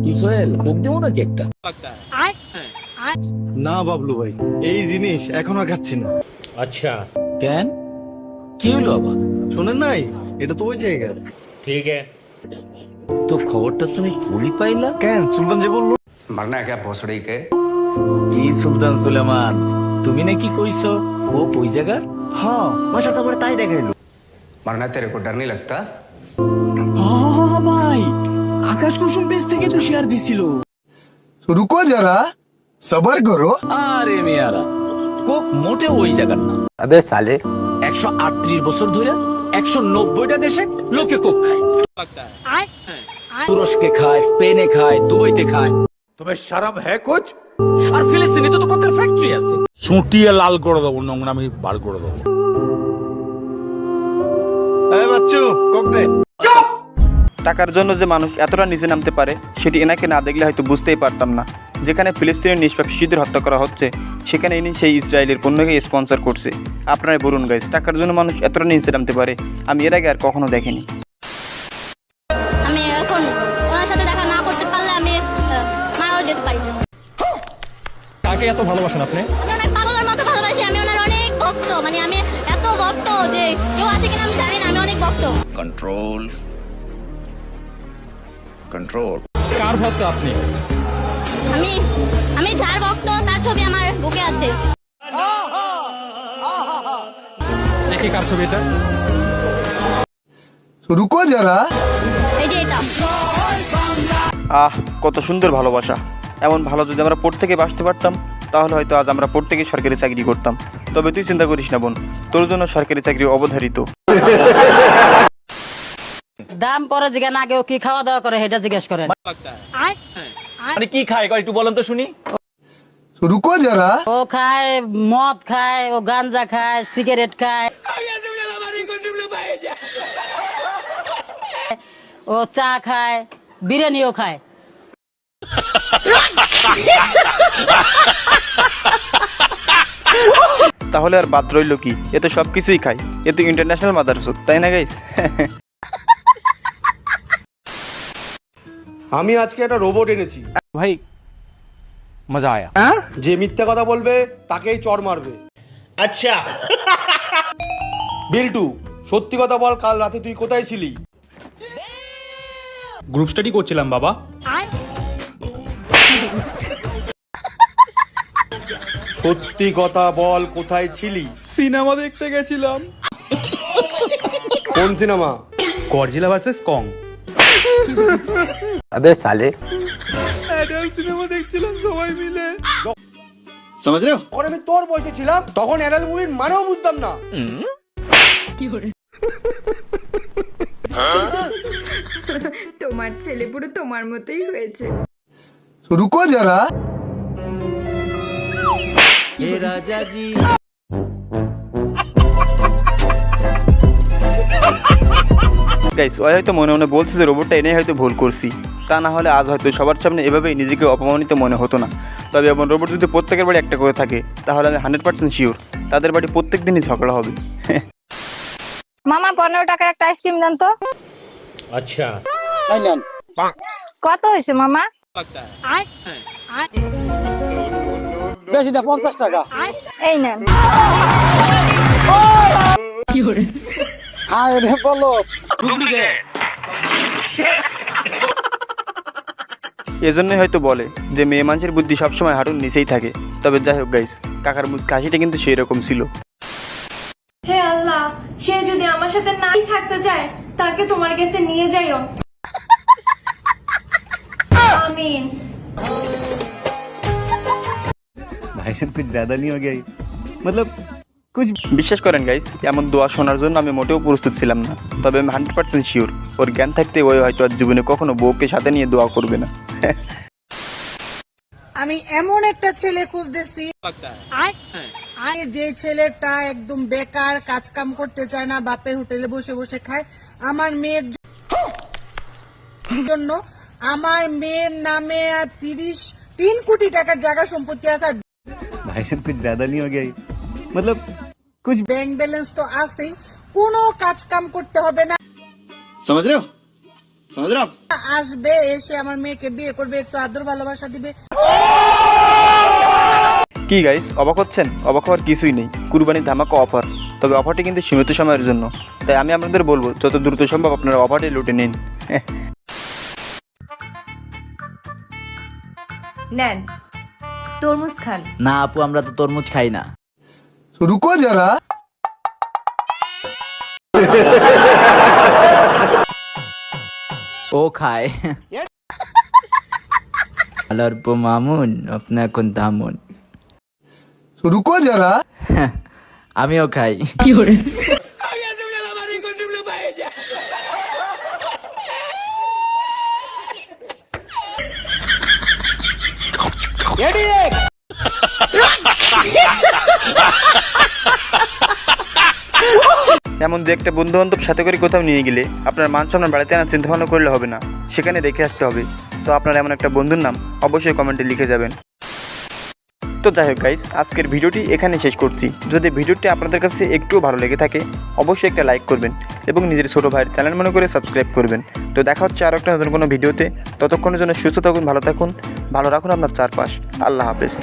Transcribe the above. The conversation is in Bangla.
কি সোহেল, কোক দেবো নাকি একটা? না বাবলু ভাই, এই জিনিস এখন আর খাচ্ছি না। আচ্ছা, কেন? কি হলো আবার? শোনেন নাই, এটা তো ওই জায়গার। ঠিক আছে, তো খবরটা তুমি কই পাইলা? কেন, সুলতান যে বললো। मरना है क्या भोसड़ी के? কি সুলতান সুলেমান, তুমি নাকি কইছো ও ওই জায়গার? হ্যাঁ, বাসা তো তাই দেখাইলো। मरना तेरे को डर नहीं लगता? ভাই, আকাশ কুসুম পেজ থেকে তো শেয়ার দিছিল। रुको जरा सबर करो। আরে মিয়ারা, কোক মোটে ওই জায়গার না। अबे साले 138 বছর ধরে 190টা দেশে লোকে কোক খায়। তুরস্কে খায়, স্পেনে খায়, দুবাইতে খায়। तुम्हें शर्म है कुछ? আর ফিলিস্তিনে তো কোকের ফ্যাক্টরি আছে। সুটিয়ে লাল করে দেবো, নোংরামি বার করে দেবো। এই বাচ্চু, কোক দে। টাকার জন্য যে মানুষ এতটা নিচে নামতে পারে সেটি এনাকে না দেখলে হয়তো বুঝতেই পারতাম না। যেখানে ফিলিস্তিনের নিষ্পাপ শিশুদের হত্যা করা হচ্ছে, সেখানে ইনি সেই ইসরায়েলের পণ্যকে স্পন্সর করছে। আপনারাই বলুন গাইস, টাকার জন্য মানুষ এতটা নিচে নামতে পারে আমি এর আগে আর কখনো দেখিনি। আমি এখন ওনার সাথে দেখা না করতে পারলে আমি মারাও যেতে পারি না। কাকে এত ভালোবাসেন আপনি? আমি অনেক পাগলের মতো ভালোবাসি, আমি ওনার অনেক ভক্ত, মানে আমি এত ভক্ত যে কেউ আছে কিনা আমি জানি না, আমি অনেক ভক্ত। Control control. কার ভক্ত আপনি? আমি আমি যার ভক্ত তার ছবি আমার বুকে আছে। দেখি কার ছবি এটা। रुको जरा এই যে এটা। আহ, কত সুন্দর ভালোবাসা। এমন ভালো যদি আমরা প্রত্যেকে বাসতে পারতাম, তাহলে হয়তো আজ আমরা প্রত্যেকে সরকারি চাকরি করতাম। তবে তুই চিন্তা করিস না বোন, তোর জন্য সরকারি চাকরি অবধারিত। দাম পরে জিজ্ঞাসা না, কেউ কি খাওয়া দাওয়া করে সেটা জিজ্ঞেস করেন। মানে কি খায় একটু বলেন তো শুনি। रुको जरा ও খায় মদ খায়, ও গাঞ্জা খায়, সিগারেট খায়, ও চা খায়, বিরিয়ানিও খায়। তাহলে আর বাদ রইল কি? এ তো সব কিছুই খায়, এ তো ইন্টারন্যাশনাল মাদারসুদ, তাই না গাইস? আমি আজকে একটা রোবট এনেছি। ভাই মজা আয়া। যে মিথ্যা কথা বলবে তাকেই চড় মারবে। আচ্ছা, বিল্টু, সত্যি কথা বল, কাল রাতে তুই কোথায় ছিলি? গ্রুপ স্টাডি করছিলাম বাবা। সত্যি কথা বল, কোথায় ছিলি? সিনেমা দেখতে গেছিলাম। কোন সিনেমা? গডজিলা ভার্সেস কং। अबे साले অ্যাডাল্ট সিনেমা দেখছিলাম সবাই মিলে। समझ रहे हो? তখন আমি তোর বয়সে ছিলাম, তখন অ্যাডাল্ট মুভির মানেও বুঝতাম না। তোমার ছেলে পুরো তোমার মতোই হয়েছে। रुको जरा গাইস, ও হয়তো মনে মনে বলছে যে রোবটটা এনে হয়তো ভুল করছি, তা না হলে আজ হয়তো সবার সামনে এভাবেই নিজেকে অপমানিত মনে হতো না। তবে এমন রোবট যদি প্রত্যেকের বাড়ি একটা করে থাকে, তাহলে আমি 100% শিওর তাদের বাড়ি প্রত্যেক দিনই ঝগড়া হবে। মামা 15 টাকার একটা আইসক্রিম দেন তো। আচ্ছা, কত হয়েছে মামা? বেশি না, 50 টাকা। এই নেন। হ্যাঁ রে, বলো। এজন্যই হয়তো বলে যে মেয়ে মানুষের বুদ্ধি সবসময় হাঁটুর নিচেই থাকে। তবে যাই হোক গাইস, কাকার মুচকি হাসিটা কিন্তু সেই রকম ছিল। হে আল্লাহ, সে যদি আমার সাথে নাই থাকতে চায়, তাকে তোমার কাছে নিয়ে যাইও। আমিন। ভাই সাহেব कुछ ज्यादा नहीं हो गया ये? मतलब कुछ। বিশ্বাস করেন গাইস, এমন দোয়া শোনার জন্য আমি মোটেও প্রস্তুত ছিলাম না। তবে আমি 100% শিওর ওর জ্ঞান থাকতে ওই হয়তো আর জীবনে কখনো বউকে সাথে নিয়ে দোয়া করবে না। আমি এমন একটা ছেলে খুঁজতেছি যে ছেলেটা একদম বেকার, কাজ কাম করতে চায় না, বাপের হোটেলে বসে বসে খায়। আমার মেয়ের জন্য, আমার মেয়ের নামে 3 কোটি টাকার জায়গা সম্পত্তি আছে। भाई साहब कुछ ज्यादा नहीं हो गया ये? मतलब कुछ। ব্যাংক ব্যালেন্স তো আছেই, কোনো কাজ কাম করতে হবে না। समझ रहे हो? समझ रहे हो आप? আসবে, এসে আমার মেয়েকে বিয়ে করবে, একটু আদর ভালোবাসা দিবে। কি গাইস, অবাক হচ্ছেন? অবাক হওয়ার কিছুই নেই, কুরবানি ধামাকা অফার। তবে অফারটি কিন্তু সীমিত সময়ের জন্য, তাই আমি আপনাদের বলবো যত দ্রুত সম্ভব আপনারা অফারটি লুটে নিন। নেন তরমুজ খান। না আপু, আমরা তো তরমুজ খাই না। रुको जरा ও খায়। আলার পো মামুন, আপনি এখন দামুন। रुको जरा আমিও খাই। এমন যে একটা বন্ধু বান্ধব সাথে করে কোথাও নিয়ে গেলে আপনার মান সম্মান বাড়িতে আনার চিন্তা ভাবনা করলে হবে না, সেখানে রেখে আসতে হবে। তো আপনার এমন একটা বন্ধুর নাম অবশ্যই কমেন্টে লিখে যাবেন। তো যাই হোক গাইস, আজকের ভিডিওটি এখানে শেষ করছি। যদি ভিডিওটি আপনাদের কাছে একটুও ভালো লেগে থাকে অবশ্যই একটা লাইক করবেন এবং নিজের ছোটো ভাইয়ের চ্যানেল মনে করে সাবস্ক্রাইব করবেন। তো দেখা হচ্ছে আরও একটা নতুন কোনো ভিডিওতে। ততক্ষণের জন্য সুস্থ থাকুন, ভালো থাকুন, ভালো রাখুন আপনার চারপাশ। আল্লাহ হাফেজ।